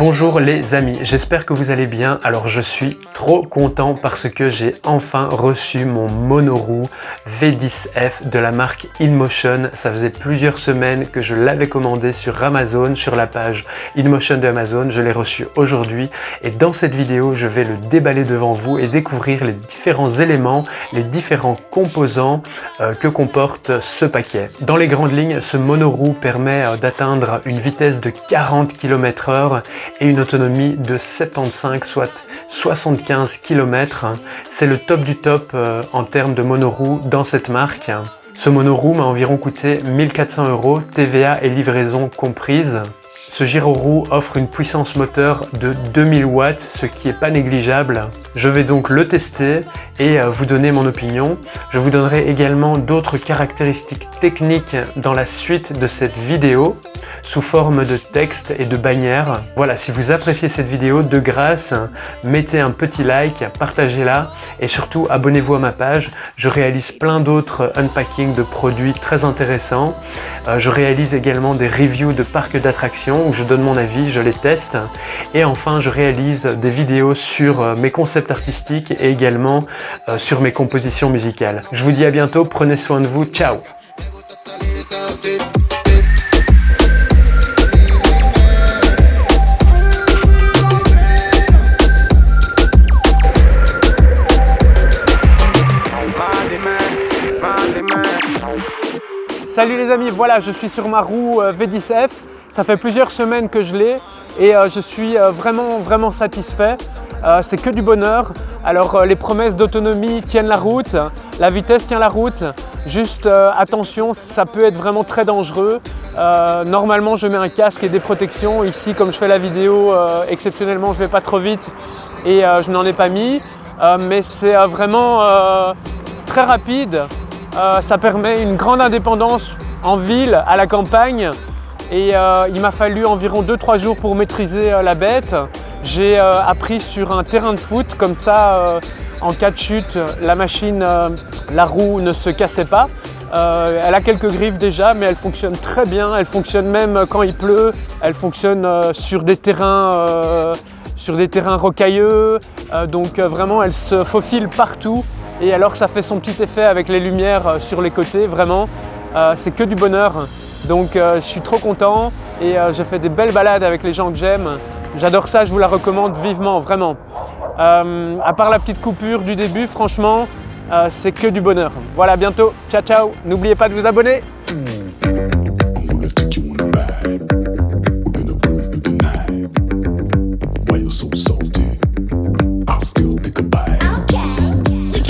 Bonjour les amis, j'espère que vous allez bien. Alors je suis trop content parce que j'ai enfin reçu mon monoroue V10F de la marque InMotion. Ça faisait plusieurs semaines que je l'avais commandé sur Amazon, sur la page InMotion de Amazon. Je l'ai reçu aujourd'hui et dans cette vidéo je vais le déballer devant vous et découvrir les différents éléments, les différents composants que comporte ce paquet. Dans les grandes lignes, ce monoroue permet d'atteindre une vitesse de 40 km/h et une autonomie de 75 soit 75 km. C'est le top du top en termes de monoroue dans cette marque. Ce monoroue m'a environ coûté 1400 €, TVA et livraison comprise. Ce gyroroue offre une puissance moteur de 2000 watts, ce qui n'est pas négligeable. Je vais donc le tester et vous donner mon opinion. Je vous donnerai également d'autres caractéristiques techniques dans la suite de cette vidéo, sous forme de texte et de bannières. Voilà, si vous appréciez cette vidéo, de grâce, mettez un petit like, partagez-la et surtout abonnez-vous à ma page. Je réalise plein d'autres unpacking de produits très intéressants. Je réalise également des reviews de parcs d'attractions où je donne mon avis, je les teste. Et enfin, je réalise des vidéos sur mes concepts artistiques et également sur mes compositions musicales. Je vous dis à bientôt, prenez soin de vous, ciao! Salut les amis, voilà, je suis sur ma roue V10F. Ça fait plusieurs semaines que je l'ai et je suis vraiment satisfait. C'est que du bonheur. Alors les promesses d'autonomie tiennent la route, la vitesse tient la route. Juste attention, ça peut être vraiment très dangereux. Normalement je mets un casque et des protections. Ici, comme je fais la vidéo, exceptionnellement je ne vais pas trop vite et je n'en ai pas mis. Mais c'est vraiment très rapide. Ça permet une grande indépendance en ville, à la campagne et il m'a fallu environ 2-3 jours pour maîtriser la bête. J'ai appris sur un terrain de foot, comme ça en cas de chute, la machine, la roue ne se cassait pas. Elle a quelques griffes déjà, mais elle fonctionne très bien, elle fonctionne même quand il pleut, elle fonctionne sur des terrains rocailleux, donc vraiment elle se faufile partout. Et alors ça fait son petit effet avec les lumières sur les côtés, vraiment, c'est que du bonheur. Donc je suis trop content et j'ai fait des belles balades avec les gens que j'aime. J'adore ça, je vous la recommande vivement, vraiment. À part la petite coupure du début, franchement, c'est que du bonheur. Voilà, à bientôt, ciao ciao, n'oubliez pas de vous abonner.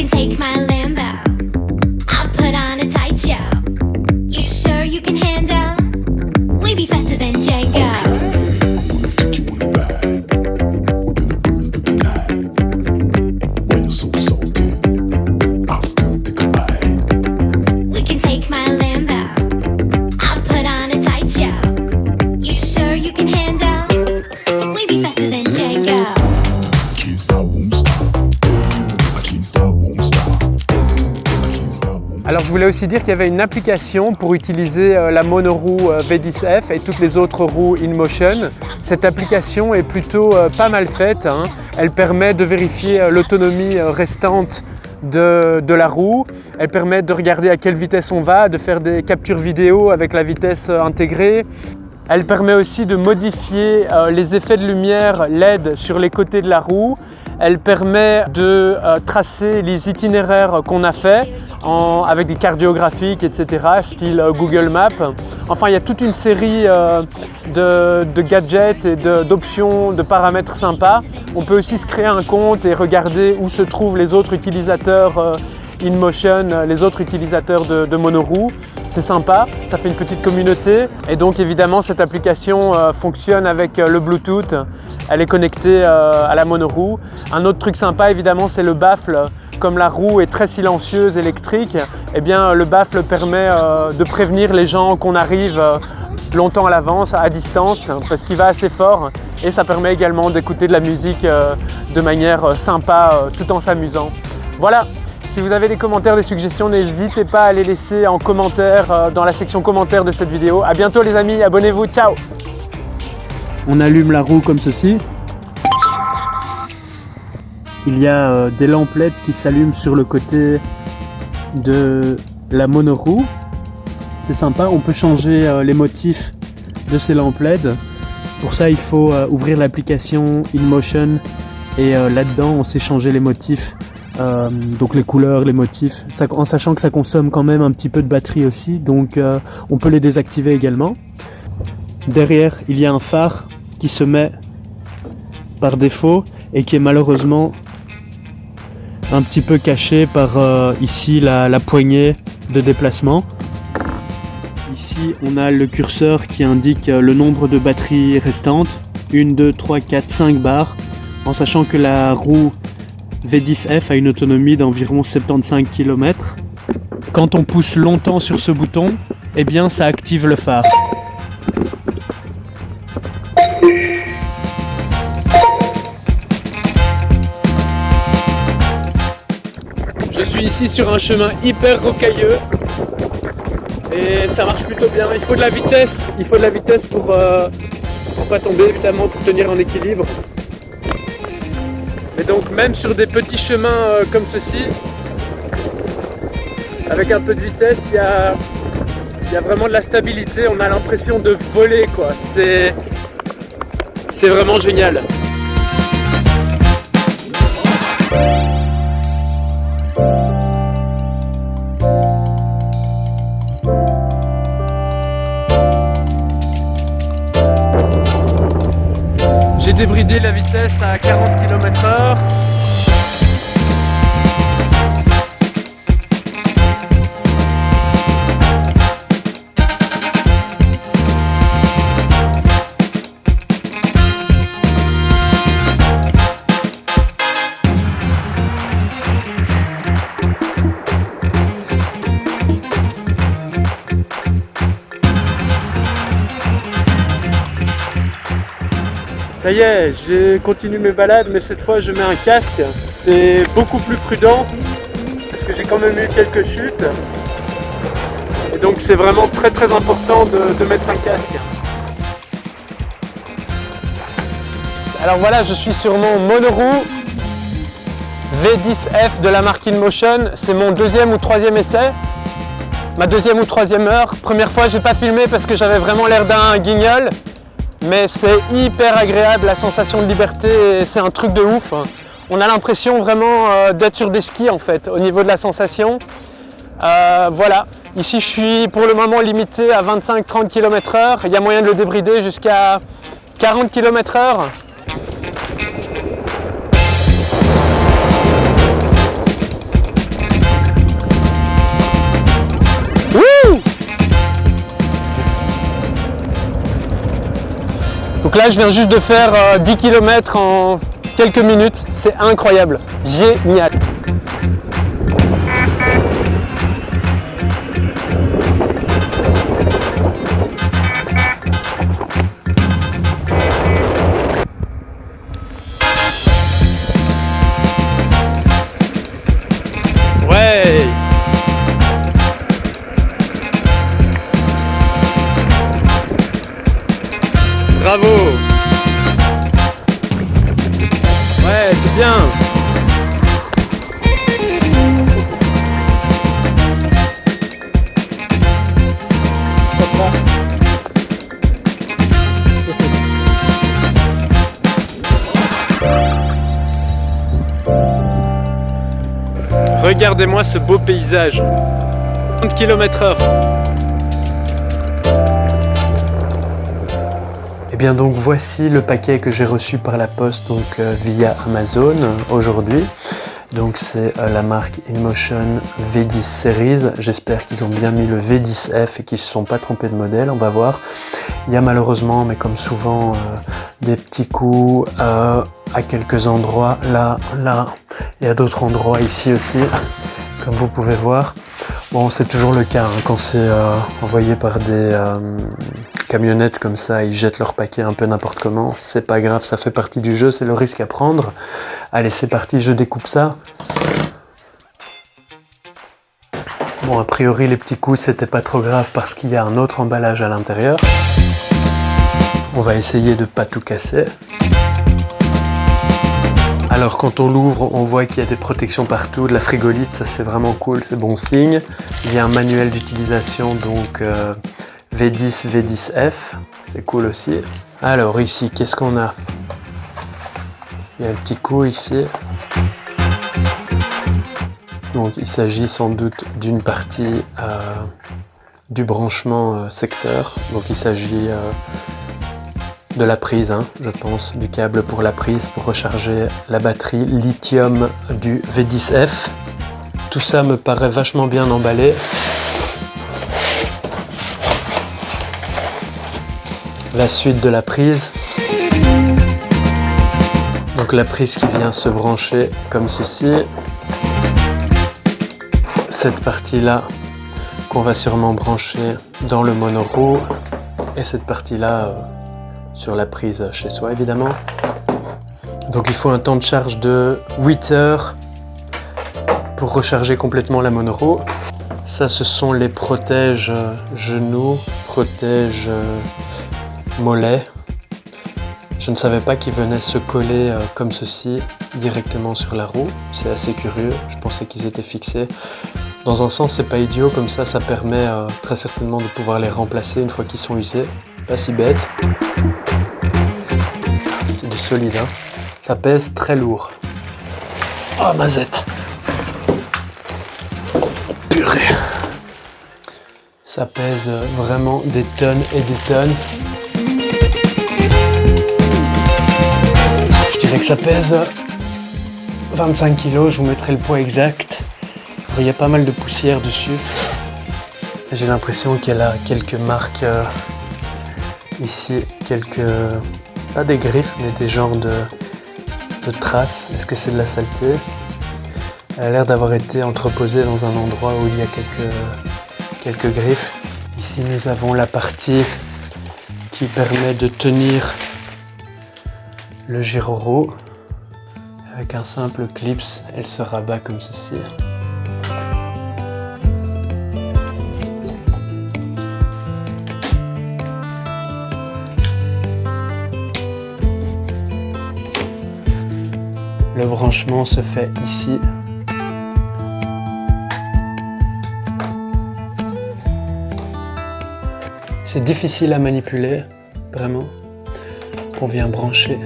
Take my Lambo, I'll put on a tight show. You sure you can handle? We be faster than Django. We can take my Lambo, I'll put on a tight show. You sure you can handle? We be faster than Django. Can't stop, won't stop. I can't stop, won't stop. Alors je voulais aussi dire qu'il y avait une application pour utiliser la monoroue V10F et toutes les autres roues InMotion. Cette application est plutôt pas mal faite, hein. Elle permet de vérifier l'autonomie restante de la roue. Elle permet de regarder à quelle vitesse on va, de faire des captures vidéo avec la vitesse intégrée. Elle permet aussi de modifier les effets de lumière LED sur les côtés de la roue. Elle permet de tracer les itinéraires qu'on a fait avec des cartes géographiques, etc., style Google Maps. Enfin, il y a toute une série de gadgets et d'options, de paramètres sympas. On peut aussi se créer un compte et regarder où se trouvent les autres utilisateurs InMotion, les autres utilisateurs de monoroue. C'est sympa, ça fait une petite communauté et donc évidemment cette application fonctionne avec le Bluetooth. Elle est connectée à la monoroue. Un autre truc sympa évidemment, c'est le baffle. Comme la roue est très silencieuse, électrique, eh bien, le baffle permet de prévenir les gens qu'on arrive longtemps à l'avance, à distance, parce qu'il va assez fort et ça permet également d'écouter de la musique de manière sympa, tout en s'amusant. Voilà, si vous avez des commentaires, des suggestions, n'hésitez pas à les laisser en commentaire dans la section commentaires de cette vidéo. À bientôt les amis, abonnez-vous, ciao! On allume la roue comme ceci. Il y a des lamplettes qui s'allument sur le côté de la monoroue. C'est sympa, on peut changer les motifs de ces lamplettes. Pour ça, il faut ouvrir l'application InMotion et là-dedans, on sait changer les motifs, donc les couleurs, les motifs, en sachant que ça consomme quand même un petit peu de batterie aussi, donc on peut les désactiver également. Derrière, il y a un phare qui se met par défaut et qui est malheureusement un petit peu caché par ici la poignée de déplacement. Ici on a le curseur qui indique le nombre de batteries restantes, 1, 2, 3, 4, 5 barres, en sachant que la roue V10F a une autonomie d'environ 75 km. Quand on pousse longtemps sur ce bouton, eh bien ça active le phare. Je suis ici sur un chemin hyper rocailleux et ça marche plutôt bien. Il faut de la vitesse pour pas tomber, évidemment, pour tenir en équilibre. Et donc même sur des petits chemins comme ceci, avec un peu de vitesse, il y a vraiment de la stabilité. On a l'impression de voler, quoi. C'est vraiment génial. J'ai débridé la vitesse à 40 km/h. Ça y est, j'ai continué mes balades, mais cette fois je mets un casque. C'est beaucoup plus prudent, parce que j'ai quand même eu quelques chutes. Et donc c'est vraiment très important de mettre un casque. Alors voilà, je suis sur mon monoroue V10F de la marque InMotion. C'est mon deuxième ou troisième essai. Ma deuxième ou troisième heure. Première fois, j'ai pas filmé parce que j'avais vraiment l'air d'un guignol. Mais c'est hyper agréable, la sensation de liberté, c'est un truc de ouf. On a l'impression vraiment d'être sur des skis en fait, au niveau de la sensation. Voilà, ici je suis pour le moment limité à 25-30 km/h. Il y a moyen de le débrider jusqu'à 40 km/h. Donc là je viens juste de faire 10 km en quelques minutes, c'est incroyable, génial. Ouais. Bravo! Ouais, c'est bien! Regardez-moi ce beau paysage! 30 km/h. Et bien donc voici le paquet que j'ai reçu par la poste donc via Amazon aujourd'hui. Donc c'est la marque InMotion V10 Series. J'espère qu'ils ont bien mis le V10F et qu'ils ne se sont pas trompés de modèle. On va voir. Il y a malheureusement, mais comme souvent, des petits coups à quelques endroits. Là, il y a d'autres endroits ici aussi, comme vous pouvez voir. Bon, c'est toujours le cas hein, quand c'est envoyé par des camionnettes comme ça, ils jettent leur paquet un peu n'importe comment. C'est pas grave, ça fait partie du jeu, c'est le risque à prendre. Allez, c'est parti, je découpe ça. Bon, a priori, les petits coups, c'était pas trop grave parce qu'il y a un autre emballage à l'intérieur. On va essayer de ne pas tout casser. Alors quand on l'ouvre, on voit qu'il y a des protections partout, de la frigolite, ça c'est vraiment cool, c'est bon signe. Il y a un manuel d'utilisation, donc V10, V10F, c'est cool aussi. Alors ici, qu'est-ce qu'on a? Il y a un petit coup ici. Donc il s'agit sans doute d'une partie du branchement secteur. Donc il s'agit de la prise, hein, je pense, du câble pour la prise pour recharger la batterie lithium du V10F. Tout ça me paraît vachement bien emballé. La suite de la prise. Donc la prise qui vient se brancher comme ceci. Cette partie-là qu'on va sûrement brancher dans le monoroue. Et cette partie-là sur la prise chez soi évidemment. Donc il faut un temps de charge de 8 heures pour recharger complètement la monoroue. Ça ce sont les protèges genoux, protèges mollets. Je ne savais pas qu'ils venaient se coller comme ceci directement sur la roue. C'est assez curieux, je pensais qu'ils étaient fixés. Dans un sens c'est pas idiot, comme ça permet très certainement de pouvoir les remplacer une fois qu'ils sont usés. Pas si bête. C'est du solide, hein. Ça pèse très lourd. Oh, mazette. Purée. Ça pèse vraiment des tonnes et des tonnes. Je dirais que ça pèse 25 kg, je vous mettrai le poids exact. Il y a pas mal de poussière dessus. J'ai l'impression qu'elle a quelques marques ici, pas des griffes, mais des genres de traces. Est-ce que c'est de la saleté? Elle a l'air d'avoir été entreposée dans un endroit où il y a quelques griffes. Ici, nous avons la partie qui permet de tenir le gyroroue. Avec un simple clips, elle se rabat comme ceci. Le branchement se fait ici. C'est difficile à manipuler, vraiment, qu'on vient brancher.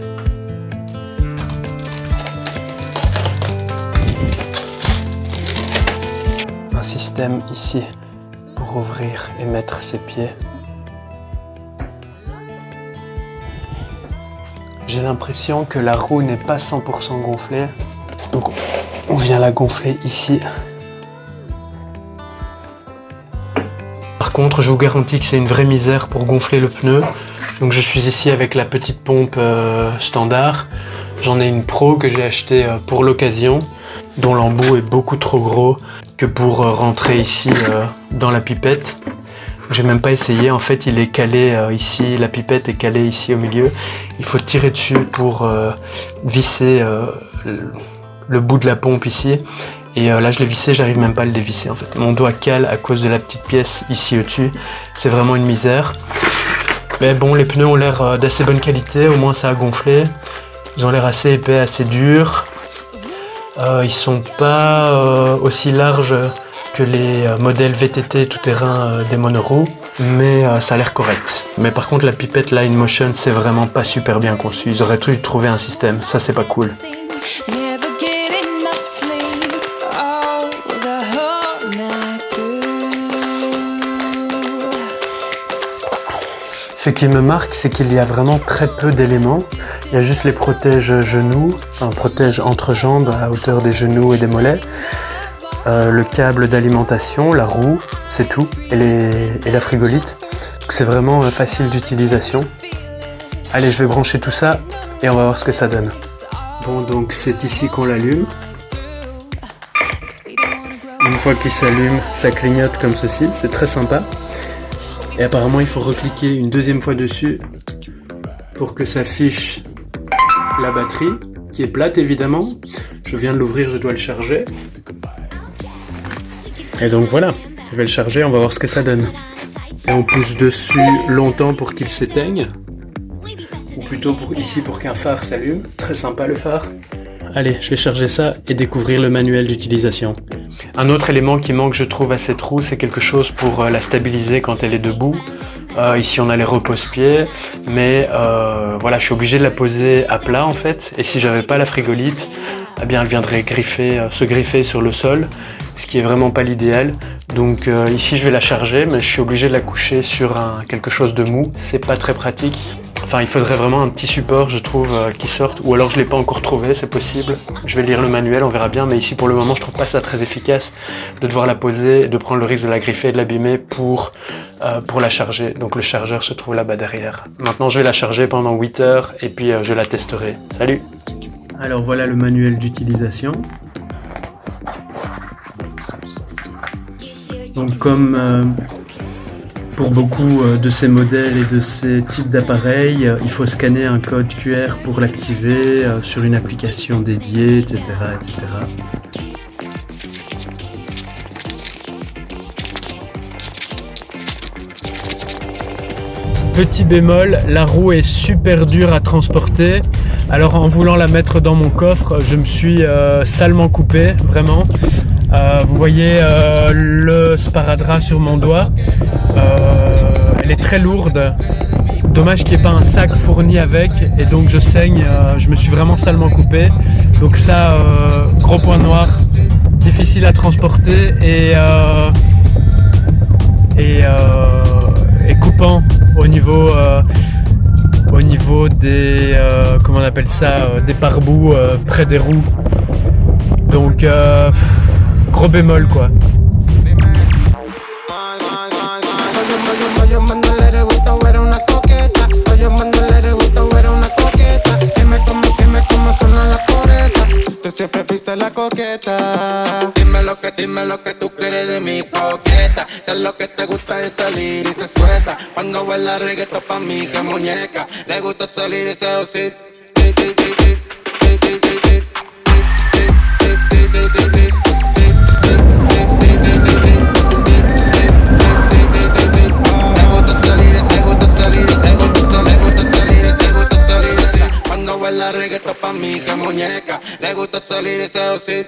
Un système ici pour ouvrir et mettre ses pieds. J'ai l'impression que la roue n'est pas 100% gonflée, donc on vient la gonfler ici. Par contre, je vous garantis que c'est une vraie misère pour gonfler le pneu. Donc je suis ici avec la petite pompe standard. J'en ai une pro que j'ai achetée pour l'occasion, dont l'embout est beaucoup trop gros que pour rentrer ici dans la pipette. J'ai même pas essayé, en fait il est calé ici, la pipette est calée ici au milieu. Il faut tirer dessus pour visser le bout de la pompe ici. Et là je l'ai vissé, j'arrive même pas à le dévisser en fait. Mon doigt cale à cause de la petite pièce ici au-dessus. C'est vraiment une misère. Mais bon, les pneus ont l'air d'assez bonne qualité, au moins ça a gonflé. Ils ont l'air assez épais, assez durs. Ils sont pas aussi larges que les modèles VTT tout-terrain des monoroues, mais ça a l'air correct. Mais par contre la pipette là InMotion, c'est vraiment pas super bien conçu. Ils auraient dû trouver un système, ça c'est pas cool. Ce qui me marque, c'est qu'il y a vraiment très peu d'éléments. Il y a juste les protèges genoux, enfin protèges entre-jambes à hauteur des genoux et des mollets. Le câble d'alimentation, la roue, c'est tout, et la frigolite. C'est vraiment facile d'utilisation. Allez, je vais brancher tout ça et on va voir ce que ça donne. Bon, donc c'est ici qu'on l'allume. Une fois qu'il s'allume, ça clignote comme ceci, c'est très sympa. Et apparemment, il faut recliquer une deuxième fois dessus pour que ça affiche la batterie, qui est plate évidemment. Je viens de l'ouvrir, je dois le charger. Et donc voilà, je vais le charger, on va voir ce que ça donne. Et on pousse dessus longtemps pour qu'il s'éteigne. plutôt ici pour qu'un phare s'allume. Très sympa le phare. Allez, je vais charger ça et découvrir le manuel d'utilisation. Un autre élément qui manque, je trouve, à cette roue, c'est quelque chose pour la stabiliser quand elle est debout. Ici, on a les repose-pieds, mais voilà, je suis obligé de la poser à plat en fait. Et si j'avais pas la frigolite, eh bien, elle viendrait se griffer sur le sol, ce qui est vraiment pas l'idéal. Donc ici, je vais la charger, mais je suis obligé de la coucher sur quelque chose de mou. C'est pas très pratique. Enfin, il faudrait vraiment un petit support, je trouve, qui sorte. Ou alors, je l'ai pas encore trouvé, c'est possible. Je vais lire le manuel, on verra bien. Mais ici, pour le moment, je trouve pas ça très efficace de devoir la poser, de prendre le risque de la griffer et de l'abîmer pour la charger. Donc, le chargeur se trouve là-bas derrière. Maintenant, je vais la charger pendant 8 heures et puis je la testerai. Salut! Alors, voilà le manuel d'utilisation. Donc, comme pour beaucoup de ces modèles et de ces types d'appareils, il faut scanner un code QR pour l'activer sur une application dédiée, etc., etc. Petit bémol, la roue est super dure à transporter. Alors en voulant la mettre dans mon coffre, je me suis salement coupé, vraiment. Vous voyez le sparadrap sur mon doigt. Elle est très lourde. Dommage qu'il n'y ait pas un sac fourni avec. Et donc je saigne, je me suis vraiment salement coupé. Donc ça, gros point noir, difficile à transporter et coupant au niveau des comment on appelle ça, des pare-boues près des roues. Donc gros bémol quoi. Siempre fuiste la coqueta. Dime lo que tú quieres de mi coqueta. Sé lo que te gusta es salir y se suelta. Cuando baila reggaetón pa' mí que muñeca. Le gusta salir y seducir. La reggaetón pa' mí que muñeca. Le gusta salir y seducir.